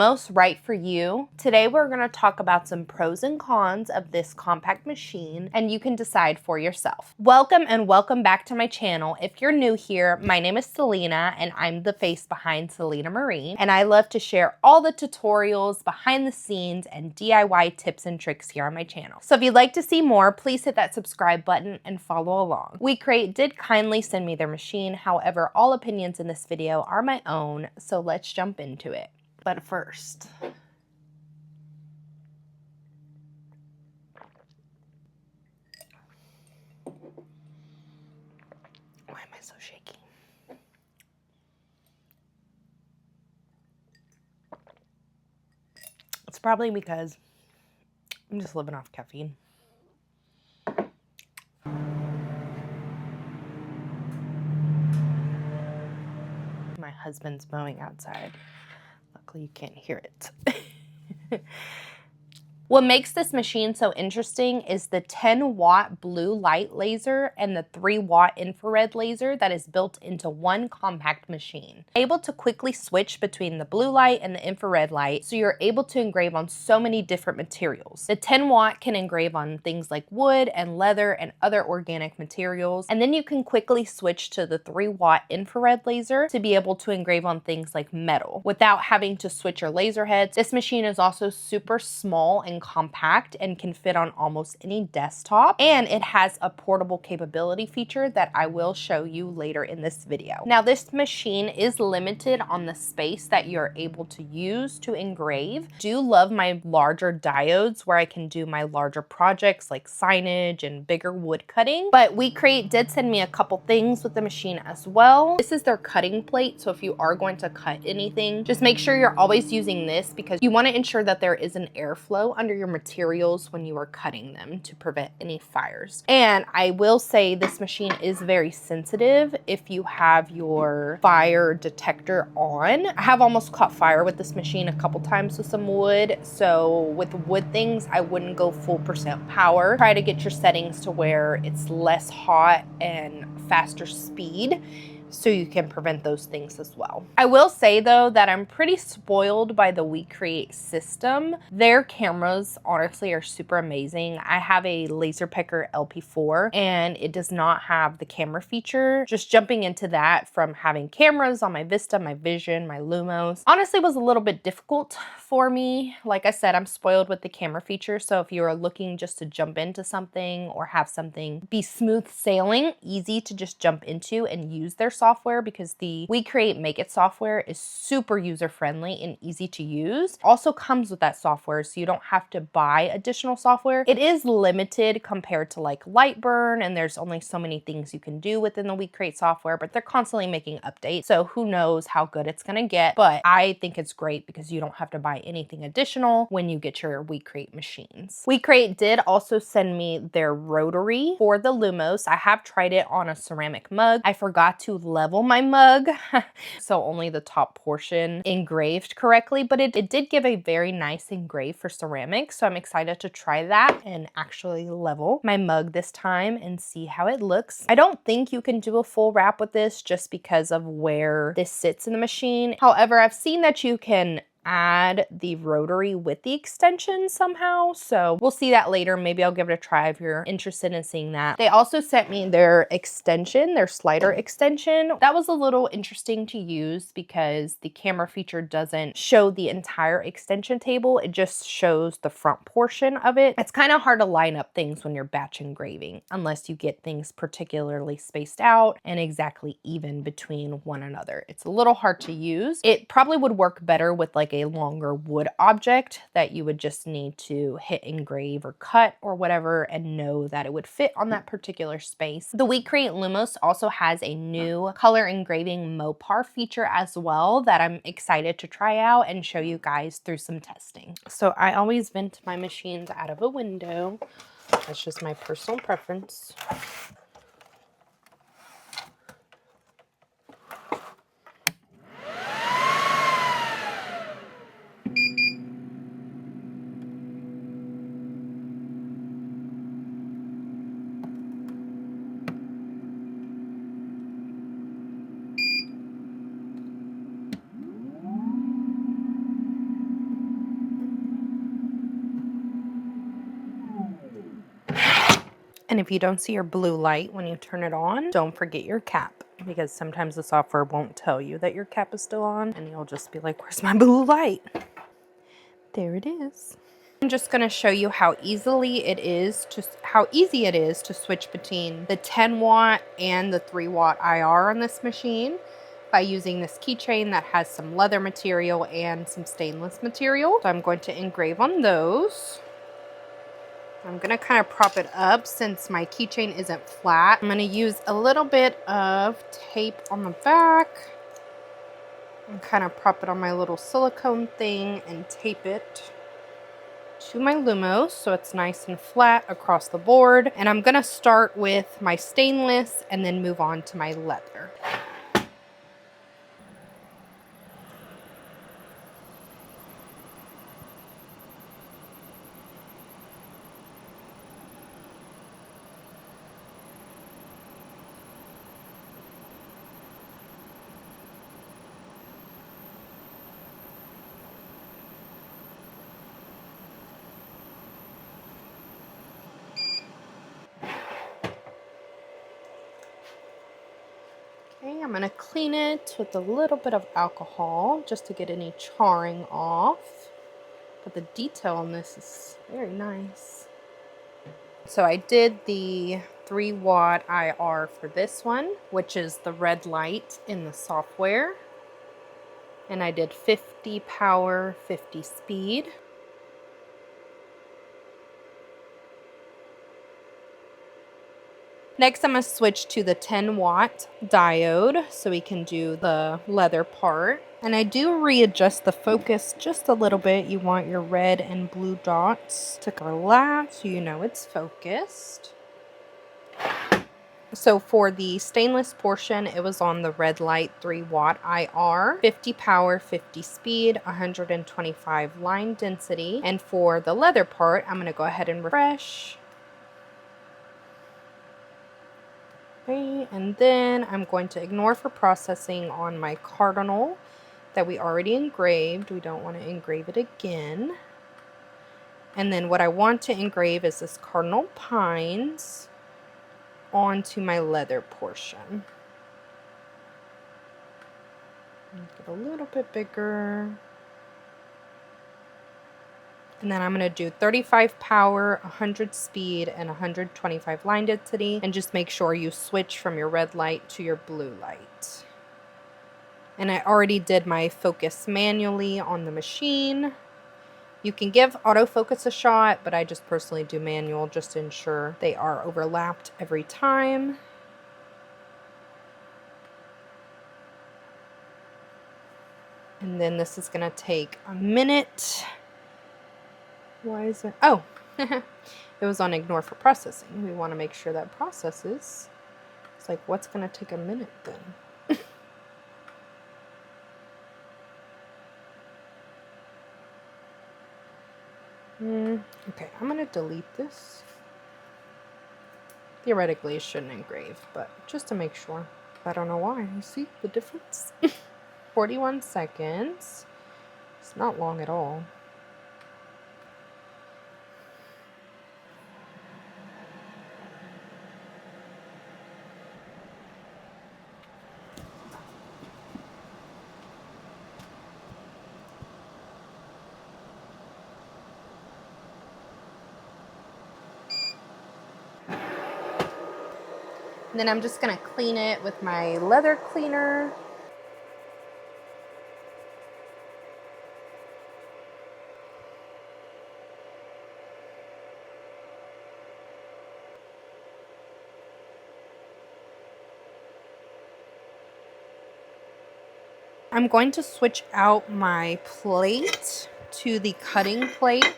most right for you. Today we're going to talk about some pros and cons of this compact machine, and you can decide for yourself. Welcome and welcome back to my channel. If you're new here, my name is Selena and I'm the face behind Selena Marine, and I love to share all the tutorials, behind the scenes, and DIY tips and tricks here on my channel. So if you'd like to see more, please hit that subscribe button and follow along. WeCreat did kindly send me their machine, however, all opinions in this video are my own, so let's jump into it. But first, why am I so shaky? It's probably because I'm just living off caffeine. My husband's mowing outside. Luckily, you can't hear it. What makes this machine so interesting is the 10-watt blue light laser and the 3-watt infrared laser that is built into one compact machine. Able to quickly switch between the blue light and the infrared light, so you're able to engrave on so many different materials. The 10-watt can engrave on things like wood and leather and other organic materials, and then you can quickly switch to the 3-watt infrared laser to be able to engrave on things like metal without having to switch your laser heads. This machine is also super small and compact and can fit on almost any desktop, and it has a portable capability feature that I will show you later in this video. Now, this machine is limited on the space that you're able to use to engrave. I do love my larger diodes where I can do my larger projects like signage and bigger wood cutting, but WeCreat did send me a couple things with the machine as well. This is their cutting plate, so if you are going to cut anything, just make sure you're always using this because you want to ensure that there is an airflow under your materials when you are cutting them to prevent any fires. And I will say this machine is very sensitive if you have your fire detector on. I have almost caught fire with this machine a couple times with some wood, so with wood things I wouldn't go full percent power. Try to get your settings to where it's less hot and faster speed, so you can prevent those things as well. I will say though that I'm pretty spoiled by the WeCreat system. Their cameras honestly are super amazing. I have a Laserpecker LP4 and it does not have the camera feature. Just jumping into that from having cameras on my Vista, my Vision, my Lumos, honestly was a little bit difficult for me. Like I said, I'm spoiled with the camera feature, so if you are looking just to jump into something or have something be smooth sailing, easy to just jump into and use their software, because the WeCreat Make It software is super user-friendly and easy to use. Also comes with that software, so you don't have to buy additional software. It is limited compared to like Lightburn, and there's only so many things you can do within the WeCreat software, but they're constantly making updates, so who knows how good it's gonna get. But I think it's great because you don't have to buy anything additional when you get your WeCreat machines. WeCreat did also send me their rotary for the Lumos. I have tried it on a ceramic mug. I forgot to level my mug, so only the top portion engraved correctly, but it did give a very nice engrave for ceramics, so I'm excited to try that and actually level my mug this time and see how it looks. I don't think you can do a full wrap with this just because of where this sits in the machine. However, I've seen that you can add the rotary with the extension somehow, so we'll see that later. Maybe I'll give it a try if you're interested in seeing that. They also sent me their extension, their slider extension. That was a little interesting to use because the camera feature doesn't show the entire extension table, it just shows the front portion of it. It's kind of hard to line up things when you're batch engraving unless you get things particularly spaced out and exactly even between one another. It's a little hard to use. It probably would work better with like a longer wood object that you would just need to hit engrave or cut or whatever and know that it would fit on that particular space. The WeCreat Lumos also has a new color engraving Mopar feature as well that I'm excited to try out and show you guys through some testing. So I always vent my machines out of a window. That's just my personal preference. And if you don't see your blue light when you turn it on, don't forget your cap, because sometimes the software won't tell you that your cap is still on and you'll just be like, where's my blue light? There it is. I'm just going to show you how easy it is to switch between the 10 watt and the 3 watt IR on this machine by using this keychain that has some leather material and some stainless material. So I'm going to engrave on those. I'm going to kind of prop it up since my keychain isn't flat. I'm going to use a little bit of tape on the back and kind of prop it on my little silicone thing and tape it to my Lumos so it's nice and flat across the board. And I'm going to start with my stainless and then move on to my leather. Okay, I'm going to clean it with a little bit of alcohol just to get any charring off. But the detail on this is very nice. So I did the 3 watt IR for this one, which is the red light in the software. And I did 50 power, 50 speed. Next, I'm going to switch to the 10 watt diode so we can do the leather part. And I do readjust the focus just a little bit. You want your red and blue dots to overlap so you know it's focused. So for the stainless portion, it was on the red light 3 watt IR, 50 power, 50 speed, 125 line density. And for the leather part, I'm going to go ahead and refresh. Okay, and then I'm going to ignore for processing on my cardinal that we already engraved. We don't want to engrave it again. And then what I want to engrave is this cardinal pines onto my leather portion. Make it a little bit bigger. And then I'm going to do 35 power, 100 speed, and 125 line density. And just make sure you switch from your red light to your blue light. And I already did my focus manually on the machine. You can give autofocus a shot, but I just personally do manual just to ensure they are overlapped every time. And then this is going to take a minute. Why is it? Oh, it was on ignore for processing. We want to make sure that processes. It's like, what's going to take a minute then? Okay, I'm going to delete this. Theoretically, it shouldn't engrave, but just to make sure. I don't know why. You see the difference? 41 seconds. It's not long at all. And then I'm just going to clean it with my leather cleaner. I'm going to switch out my plate to the cutting plate.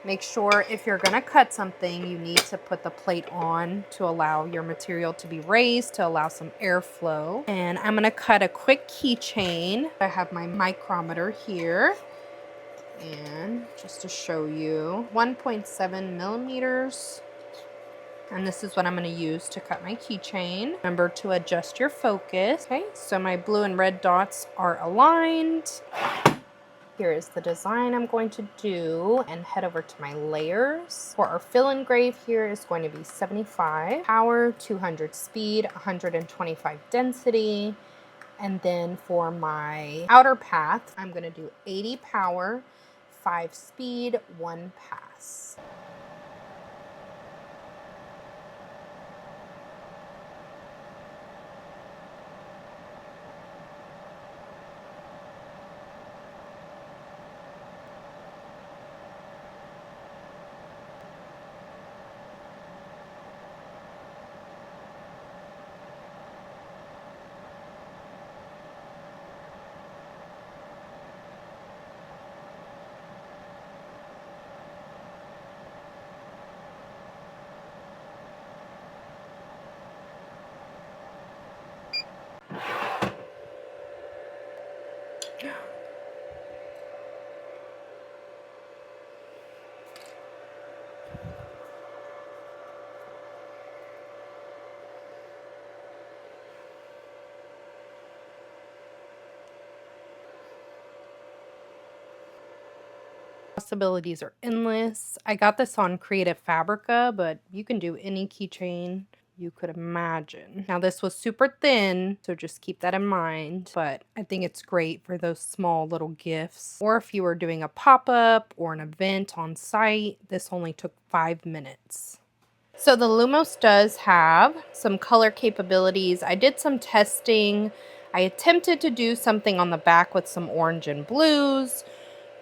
Make sure if you're going to cut something, you need to put the plate on to allow your material to be raised, to allow some airflow. And I'm going to cut a quick keychain. I have my micrometer here. And just to show you, 1.7 millimeters. And this is what I'm going to use to cut my keychain. Remember to adjust your focus. Okay, so my blue and red dots are aligned. Here is the design I'm going to do, and head over to my layers. For our fill engrave here is going to be 75 power, 200 speed, 125 density. And then for my outer path, I'm going to do 80 power, 5 speed, 1 pass. Possibilities are endless. I got this on Creative Fabrica, but you can do any keychain you could imagine. Now this was super thin, so just keep that in mind, but I think it's great for those small little gifts. Or if you were doing a pop-up or an event on site, this only took 5 minutes. So the Lumos does have some color capabilities. I did some testing. I attempted to do something on the back with some orange and blues,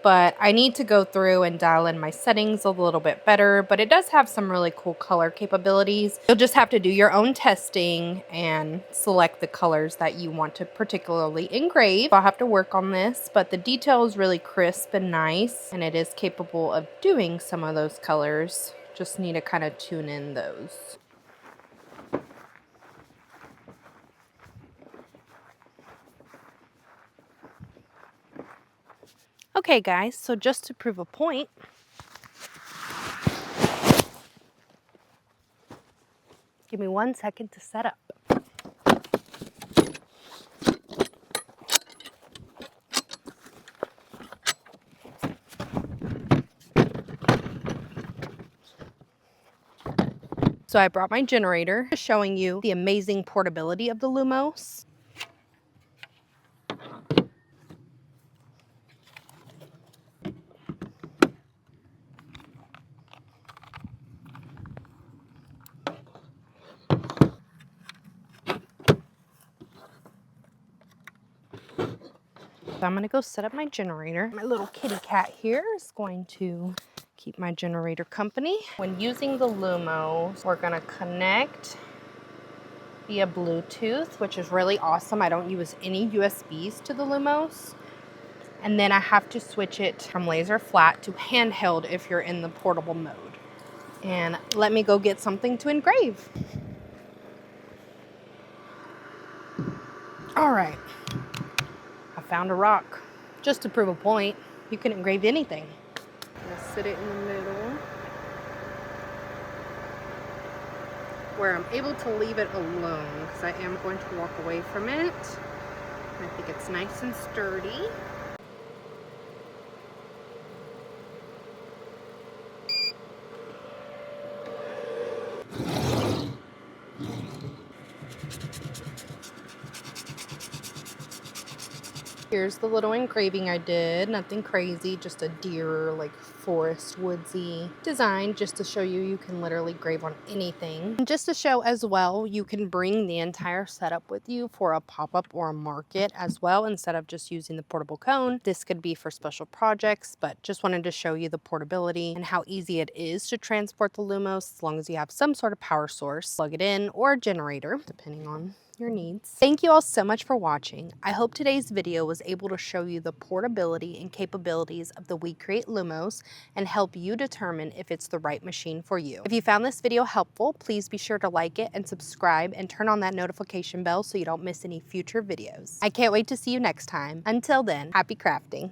but I need to go through and dial in my settings a little bit better, but it does have some really cool color capabilities. You'll just have to do your own testing and select the colors that you want to particularly engrave. I'll have to work on this, but the detail is really crisp and nice, and it is capable of doing some of those colors. Just need to kind of tune in those. Okay guys, so just to prove a point, give me 1 second to set up. So I brought my generator, showing you the amazing portability of the Lumos. So I'm gonna go set up my generator. My little kitty cat here is going to keep my generator company. When using the Lumos, we're gonna connect via Bluetooth, which is really awesome. I don't use any USBs to the Lumos. And then I have to switch it from laser flat to handheld if you're in the portable mode. And let me go get something to engrave. All right. I found a rock. Just to prove a point, you can engrave anything. I'm gonna sit it in the middle where I'm able to leave it alone because I am going to walk away from it. I think it's nice and sturdy. Here's the little engraving I did. Nothing crazy, just a deer, like forest woodsy design, just to show you can literally engrave on anything. And just to show as well, you can bring the entire setup with you for a pop-up or a market as well, instead of just using the portable cone. This could be for special projects, but just wanted to show you the portability and how easy it is to transport the Lumos as long as you have some sort of power source, plug it in, or a generator, depending on your needs. Thank you all so much for watching. I hope today's video was able to show you the portability and capabilities of the WeCreat Lumos and help you determine if it's the right machine for you. If you found this video helpful, please be sure to like it and subscribe and turn on that notification bell so you don't miss any future videos. I can't wait to see you next time. Until then, happy crafting.